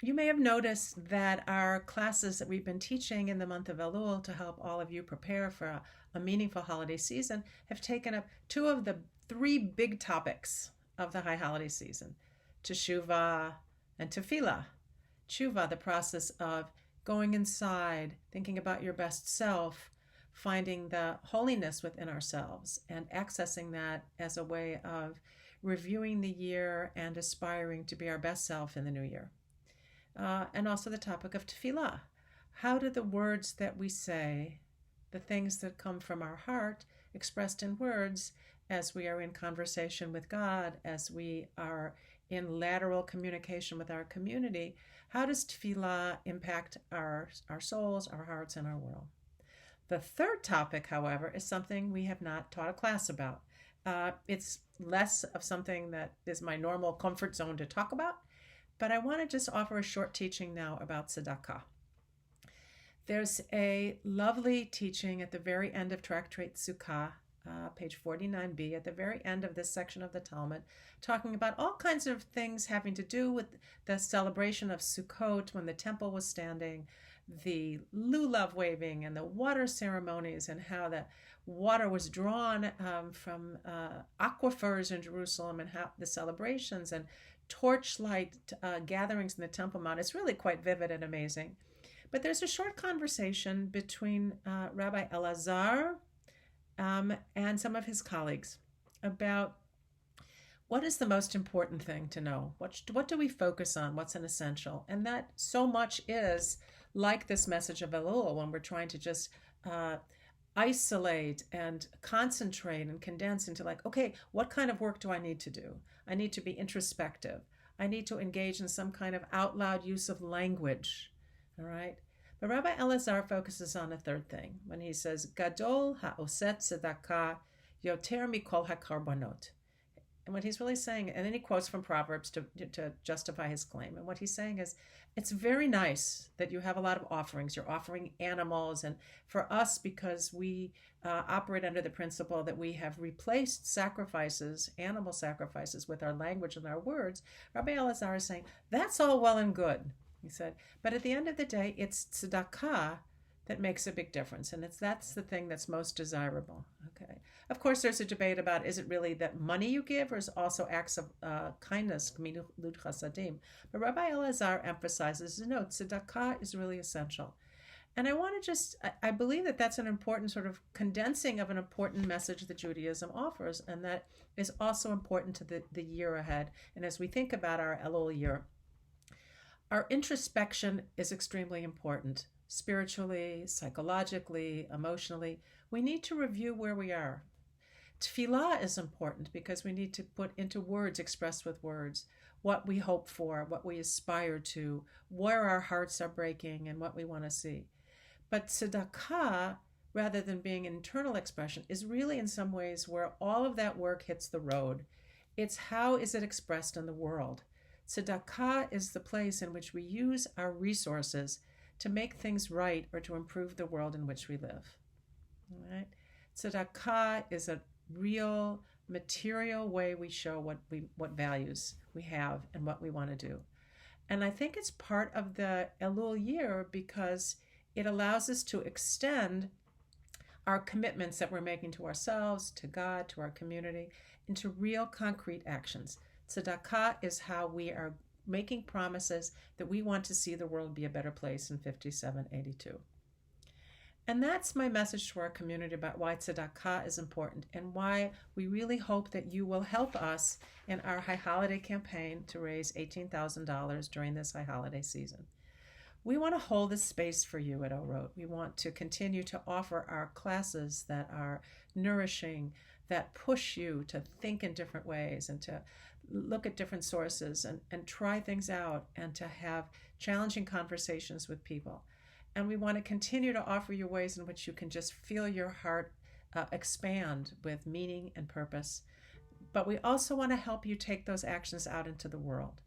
You may have noticed that our classes that we've been teaching in the month of Elul to help all of you prepare for a meaningful holiday season have taken up two of the three big topics of the high holiday season, Teshuvah and Tefillah. Teshuvah, the process of going inside, thinking about your best self, finding the holiness within ourselves, and accessing that as a way of reviewing the year and aspiring to be our best self in the new year. And also the topic of tefillah. How do the words that we say, the things that come from our heart, expressed in words, as we are in conversation with God, as we are in lateral communication with our community, how does tefillah impact our souls, our hearts, and our world? The third topic, however, is something we have not taught a class about. It's less of something that is my normal comfort zone to talk about, but I want to just offer a short teaching now about tzedakah. There's a lovely teaching at the very end of Tractate Sukkah, page 49b, at the very end of this section of the Talmud, talking about all kinds of things having to do with the celebration of Sukkot when the temple was standing, the lulav waving and the water ceremonies, and how the water was drawn from aquifers in Jerusalem, and how the celebrations and torchlight gatherings in the Temple Mount. It's really quite vivid and amazing. But there's a short conversation between Rabbi Elazar and some of his colleagues about what is the most important thing to know? What do we focus on? What's an essential? And that so much is like this message of Elul, when we're trying to just isolate and concentrate and condense into like, okay, what kind of work do I need to do? I need to be introspective. I need to engage in some kind of out loud use of language. All right. But Rabbi Elazar focuses on a third thing when he says, Gadol ha'oset tzedakah yoter mikol ha'karbanot. And what he's really saying, and then he quotes from Proverbs to justify his claim. And what he's saying is, it's very nice that you have a lot of offerings. You're offering animals. And for us, because we operate under the principle that we have replaced sacrifices, animal sacrifices, with our language and our words, Rabbi Elazar is saying, that's all well and good. He said, but at the end of the day, it's tzedakah that makes a big difference. And that's the thing that's most desirable. Okay. Of course, there's a debate about, is it really that money you give, or is it also acts of kindness, gemilut chasadim? But Rabbi Elazar emphasizes, no, tzedakah is really essential. And I want to I believe that that's an important sort of condensing of an important message that Judaism offers, and that is also important to the year ahead. And as we think about our Elul year, our introspection is extremely important. Spiritually, psychologically, emotionally, we need to review where we are. Tefillah is important because we need to put into words, expressed with words, what we hope for, what we aspire to, where our hearts are breaking, and what we want to see. But tzedakah, rather than being an internal expression, is really in some ways where all of that work hits the road. It's how is it expressed in the world. Tzedakah is the place in which we use our resources to make things right or to improve the world in which we live. All right? Tzedakah is a real material way we show what values we have and what we want to do. And I think it's part of the Elul year because it allows us to extend our commitments that we're making to ourselves, to God, to our community, into real concrete actions. Tzedakah is how we are making promises that we want to see the world be a better place in 5782. And that's my message to our community about why tzedakah is important and why we really hope that you will help us in our high holiday campaign to raise $18,000 during this high holiday season. We want to hold this space for you at Orot. We want to continue to offer our classes that are nourishing, that push you to think in different ways and to look at different sources and try things out and to have challenging conversations with people. And we want to continue to offer you ways in which you can just feel your heart expand with meaning and purpose. But we also want to help you take those actions out into the world.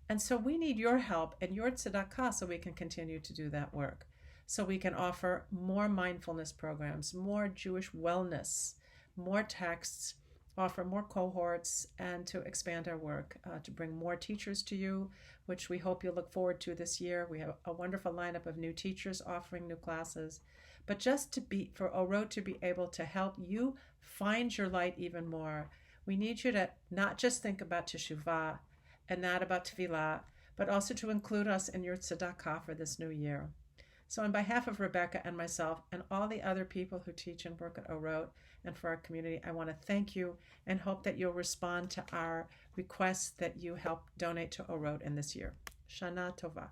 And so we need your help and your tzedakah so we can continue to do that work. So we can offer more mindfulness programs, more Jewish wellness, more texts, offer more cohorts and to expand our work, to bring more teachers to you, which we hope you'll look forward to this year. We have a wonderful lineup of new teachers offering new classes. But just for Orot to be able to help you find your light even more, we need you to not just think about teshuvah and not about tefillah, but also to include us in your tzedakah for this new year. So on behalf of Rebecca and myself and all the other people who teach and work at Orot and for our community, I want to thank you and hope that you'll respond to our requests that you help donate to Orot in this year. Shana Tova.